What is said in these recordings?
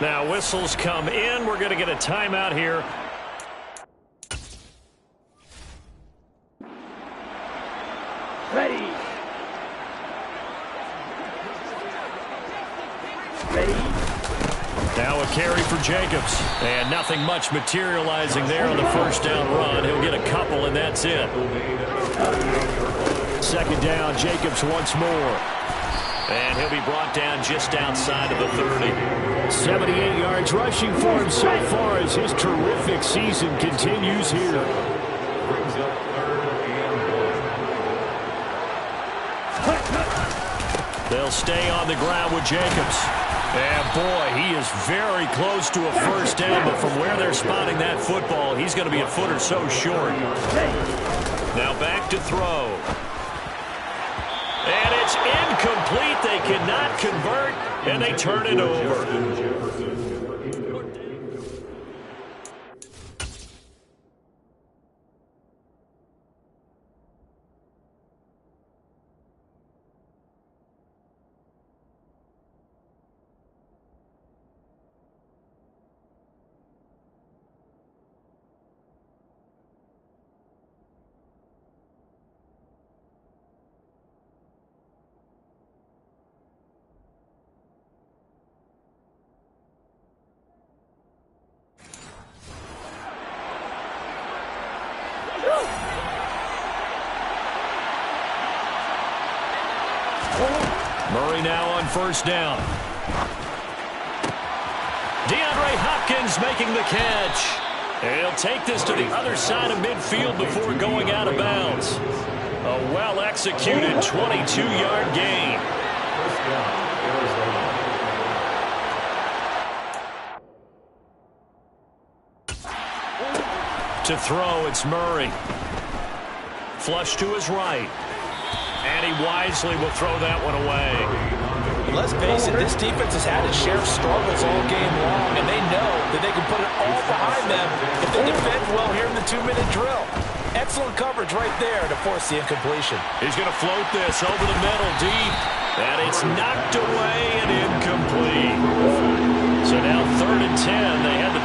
Now whistles come in. We're going to get a timeout here. Ready. Now a carry for Jacobs. And nothing much materializing there on the first down run. He'll get a couple, and that's it. Second down, Jacobs once more. And he'll be brought down just outside of the 30. 78 yards rushing for him so far as his terrific season continues here. They'll stay on the ground with Jacobs. And boy, he is very close to a first down, but from where they're spotting that football, he's going to be a foot or so short. Now back to throw. And it's incomplete. They cannot convert, and they turn it over. Murray now on first down. DeAndre Hopkins making the catch. He'll take this to the other side of midfield before going out of bounds. A well-executed 22-yard gain. To throw, it's Murray. Flush to his right. And he wisely will throw that one away. Let's face it, this defense has had its share of struggles all game long, and they know that they can put it all behind them if they defend well here in the 2-minute drill. Excellent coverage right there to force the incompletion. He's going to float this over the middle deep, and it's knocked away and incomplete. So now 3rd and 10. They had the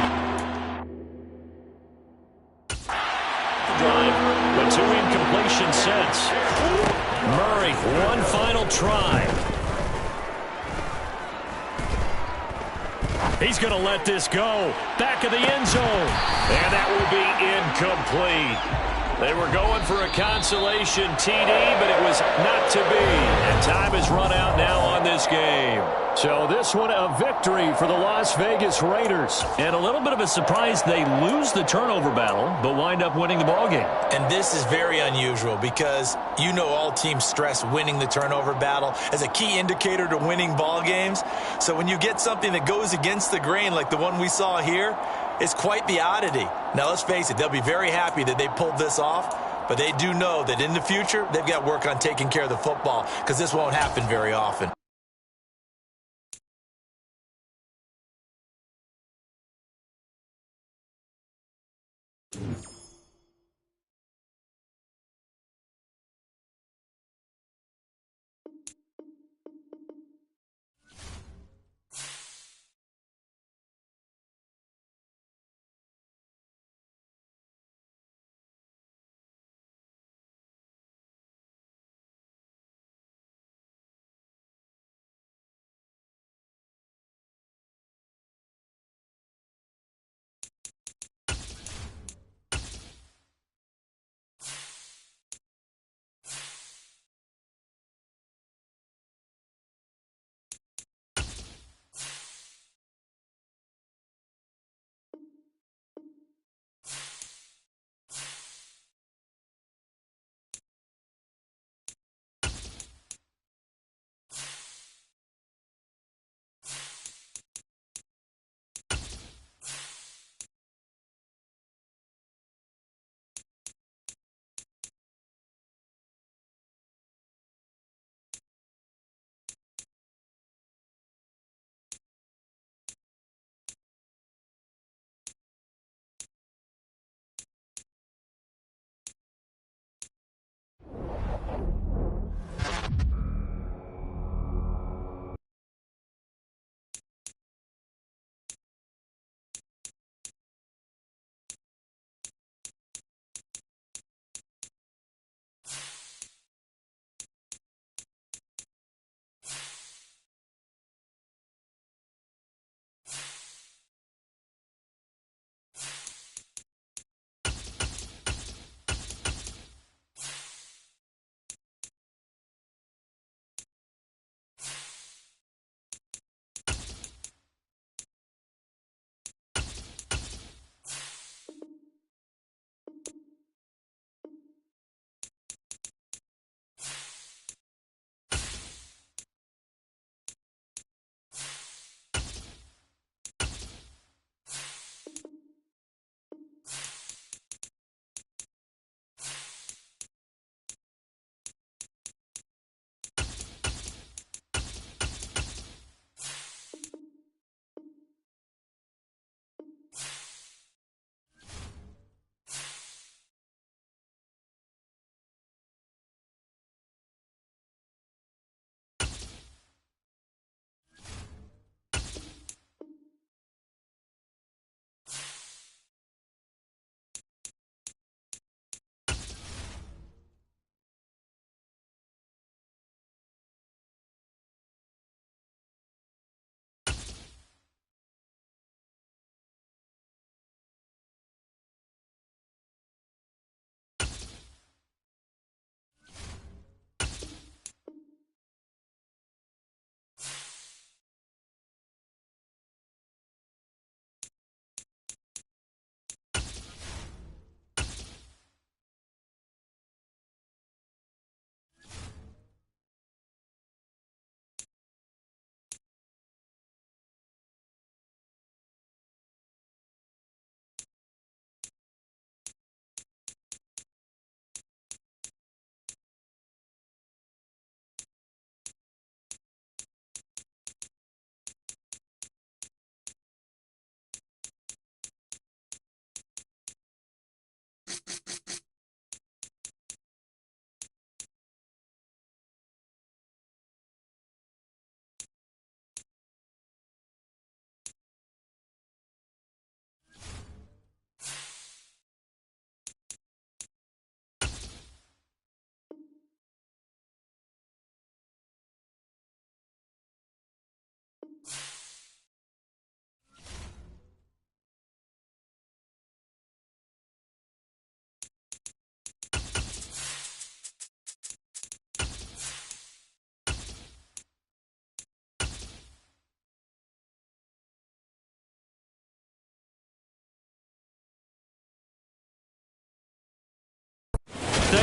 drive, but 2 incompletion sets. Murray, one final try. He's going to let this go. Back of the end zone. And that will be incomplete. They were going for a consolation TD, but it was not to be. And time has run out now on this game. So this one a victory for the Las Vegas Raiders. And a little bit of a surprise, they lose the turnover battle, but wind up winning the ballgame. And this is very unusual because you know all teams stress winning the turnover battle as a key indicator to winning ball games. So when you get something that goes against the grain like the one we saw here, it's quite the oddity. Now let's face it, they'll be very happy that they pulled this off, but they do know that in the future they've got work on taking care of the football because this won't happen very often.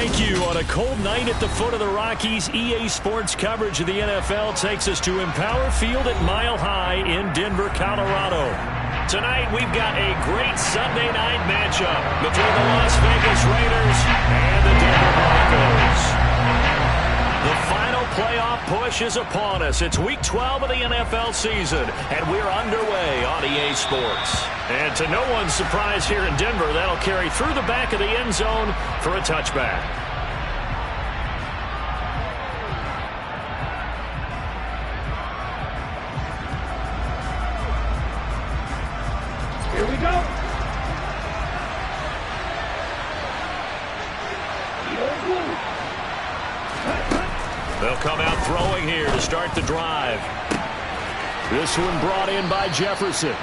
Thank you. On a cold night at the foot of the Rockies, EA Sports coverage of the NFL takes us to Empower Field at Mile High in Denver, Colorado. Tonight, we've got a great Sunday night matchup between the Las Vegas Raiders and the Denver Broncos. The final playoff push is upon us. It's Week 12 of the NFL season, and we're underway on EA Sports. And to no one's surprise here in Denver, that'll carry through the back of the end zone for a touchback. Here we go. They'll come out throwing here to start the drive. This one brought in by Jefferson.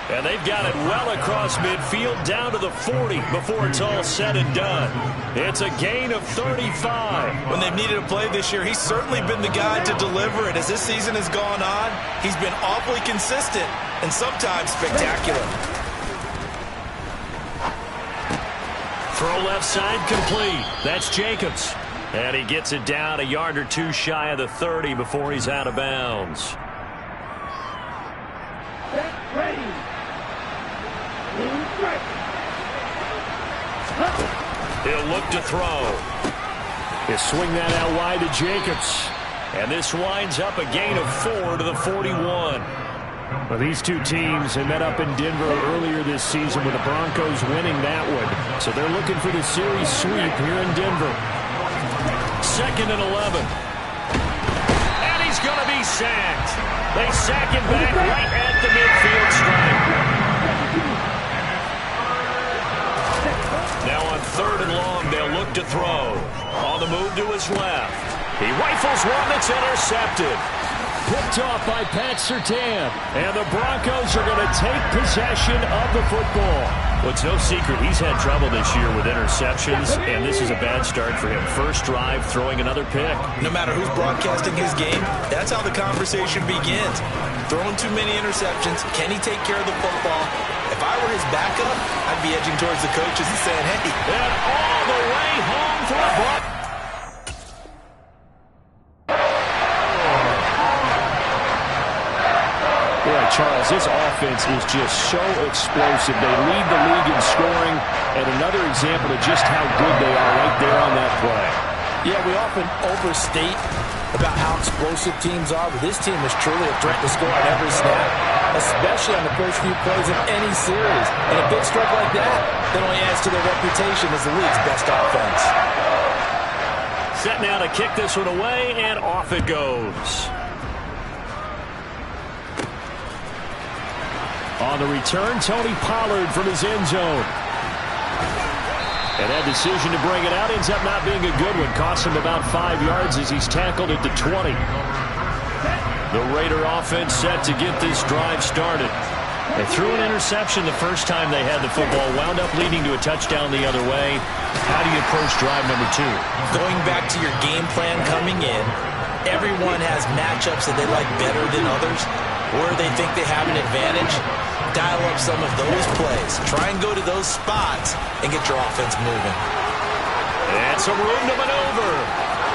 And they've got it well across midfield down to the 40 before it's all said and done. It's a gain of 35. When they've needed a play this year, he's certainly been the guy to deliver it. As this season has gone on, he's been awfully consistent and sometimes spectacular. Throw left side complete. That's Jacobs. And he gets it down a yard or two shy of the 30 before he's out of bounds. Ready. He'll look to throw. He'll swing that out wide to Jacobs. And this winds up a gain of 4 to the 41. Well, these two teams have met up in Denver earlier this season with the Broncos winning that one. So they're looking for the series sweep here in Denver. 2nd and 11. And he's going to be sacked. They sack him back right at the midfield stripe. Now on 3rd and long, they'll look to throw. On the move to his left. He rifles one that's intercepted. Picked off by Pat Surtain. And the Broncos are going to take possession of the football. Well, it's no secret he's had trouble this year with interceptions, and this is a bad start for him. First drive, throwing another pick. No matter who's broadcasting his game, that's how the conversation begins. Throwing too many interceptions. Can he take care of the football? If I were his backup, I'd be edging towards the coaches and saying, hey. And all the way home for a block. Yeah, Charles, this offense is just so explosive. They lead the league in scoring, and another example of just how good they are right there on that play. Yeah, we often overstate about how explosive teams are, but this team is truly a threat to score on every snap, especially on the first few plays of any series. And a big stroke like that only adds to their reputation as the league's best offense. Set now to kick this one away, and off it goes. On the return, Tony Pollard from his end zone. And that decision to bring it out ends up not being a good one. Costs him about 5 yards as he's tackled at the 20. The Raider offense set to get this drive started. They threw an interception the first time they had the football, wound up leading to a touchdown the other way. How do you approach drive number 2? Going back to your game plan coming in, everyone has matchups that they like better than others, where they think they have an advantage. Dial up some of those plays. Try and go to those spots and get your offense moving. And some room to maneuver.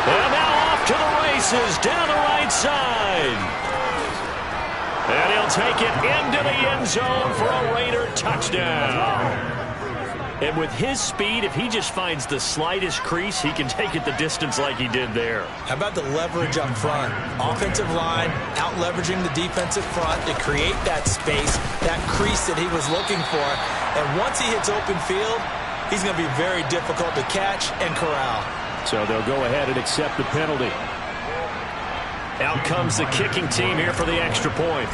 And now off to the races down the right side. And he'll take it into the end zone for a Raider touchdown. And with his speed, if he just finds the slightest crease, he can take it the distance like he did there. How about the leverage up front? Offensive line out-leveraging the defensive front to create that space, that crease that he was looking for. And once he hits open field, he's going to be very difficult to catch and corral. So they'll go ahead and accept the penalty. Out comes the kicking team here for the extra point.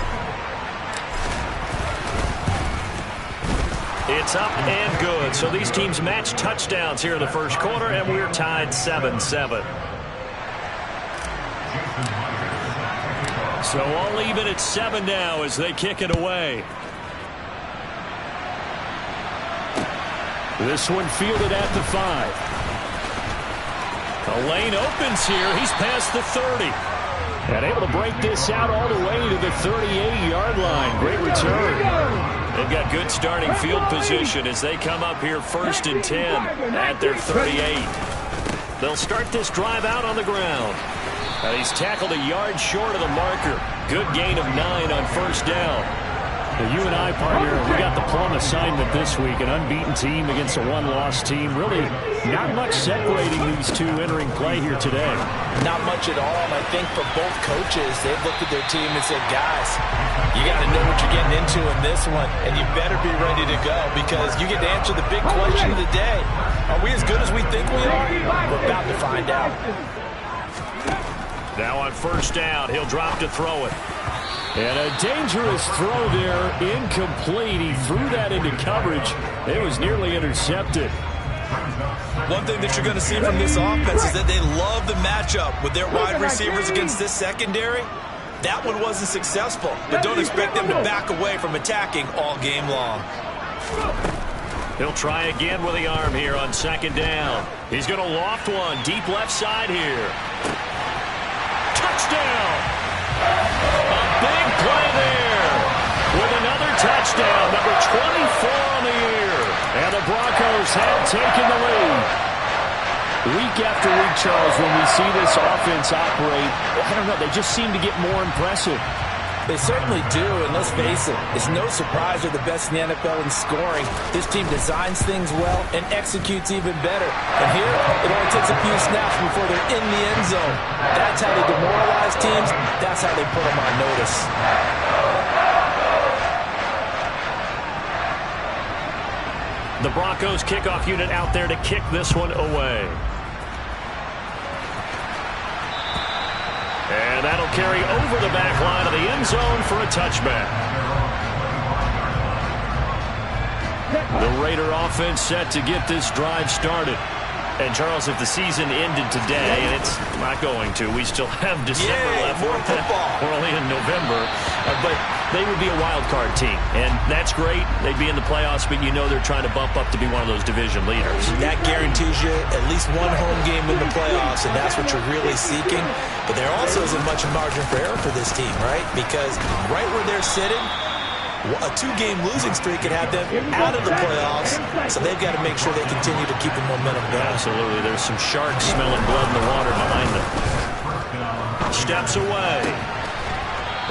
It's up and good. So these teams match touchdowns here in the first quarter, and we're tied 7-7. So all even at 7 now as they kick it away. This one fielded at the 5. The lane opens here. He's past the 30. And able to break this out all the way to the 38-yard line. Great return. They've got good starting field position as they come up here 1st and 10 at their 38. They'll start this drive out on the ground. And he's tackled a yard short of the marker. Good gain of 9 on first down. Well, you and I, partner, we got the plum assignment this week. An unbeaten team against a one-loss team. Really not much separating these two entering play here today. Not much at all. And I think for both coaches, they've looked at their team and said, guys, you got to know what you're getting into in this one. And you better be ready to go because you get to answer the big question of the day. Are we as good as we think we are? We're about to find out. Now on first down, he'll drop to throw it. And a dangerous throw there, incomplete. He threw that into coverage. It was nearly intercepted. One thing that you're going to see from this offense is that they love the matchup with their wide receivers against this secondary. That one wasn't successful, but don't expect them to back away from attacking all game long. He'll try again with the arm here on second down. He's going to loft one deep left side here. Touchdown! A big play there with another touchdown, number 24 on the year. And the Broncos have taken the lead. Week after week, Charles, when we see this offense operate, I don't know, they just seem to get more impressive. They certainly do, and let's face it, it's no surprise they're the best in the NFL in scoring. This team designs things well and executes even better. And here, it only takes a few snaps before they're in the end zone. That's how they demoralize teams. That's how they put them on notice. The Broncos kickoff unit out there to kick this one away. And that'll carry over the back line of the end zone for a touchback. The Raider offense set to get this drive started. And, Charles, if the season ended today, and it's not going to, we still have December left. More football. We're only in November. But they would be a wild card team. And that's great. They'd be in the playoffs, but you know they're trying to bump up to be one of those division leaders. That guarantees you at least one home game in the playoffs, and that's what you're really seeking. But there also isn't much margin for error for this team, right? Because right where they're sitting, a 2-game losing streak could have them out of the playoffs, so they've got to make sure they continue to keep the momentum going. Absolutely. There's some sharks smelling blood in the water behind them. Steps away.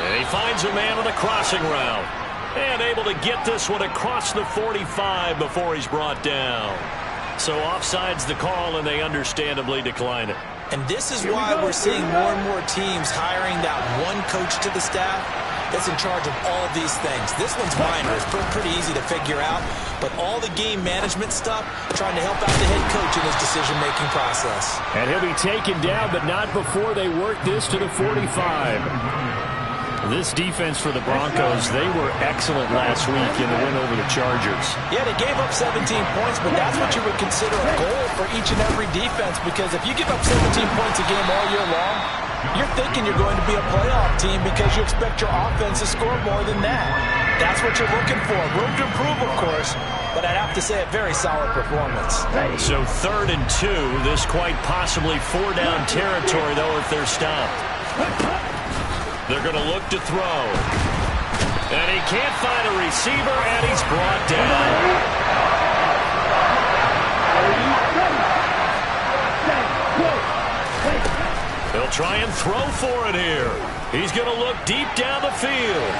And he finds a man on the crossing route. And able to get this one across the 45 before he's brought down. So offside's the call, and they understandably decline it. And this is why we're seeing more and more teams hiring that one coach to the staff that's in charge of all these things. This one's minor. It's pretty easy to figure out. But all the game management stuff, trying to help out the head coach in his decision-making process. And he'll be taken down, but not before they work this to the 45. This defense for the Broncos, they were excellent last week in the win over the Chargers. Yeah, they gave up 17 points, but that's what you would consider a goal for each and every defense, because if you give up 17 points a game all year long, you're thinking you're going to be a playoff team because you expect your offense to score more than that. That's what you're looking for. Room to improve, of course, but I'd have to say a very solid performance. So 3rd and 2, this quite possibly 4-down territory, though, if they're stopped. They're going to look to throw. And he can't find a receiver, and he's brought down. He'll try and throw for it here. He's going to look deep down the field.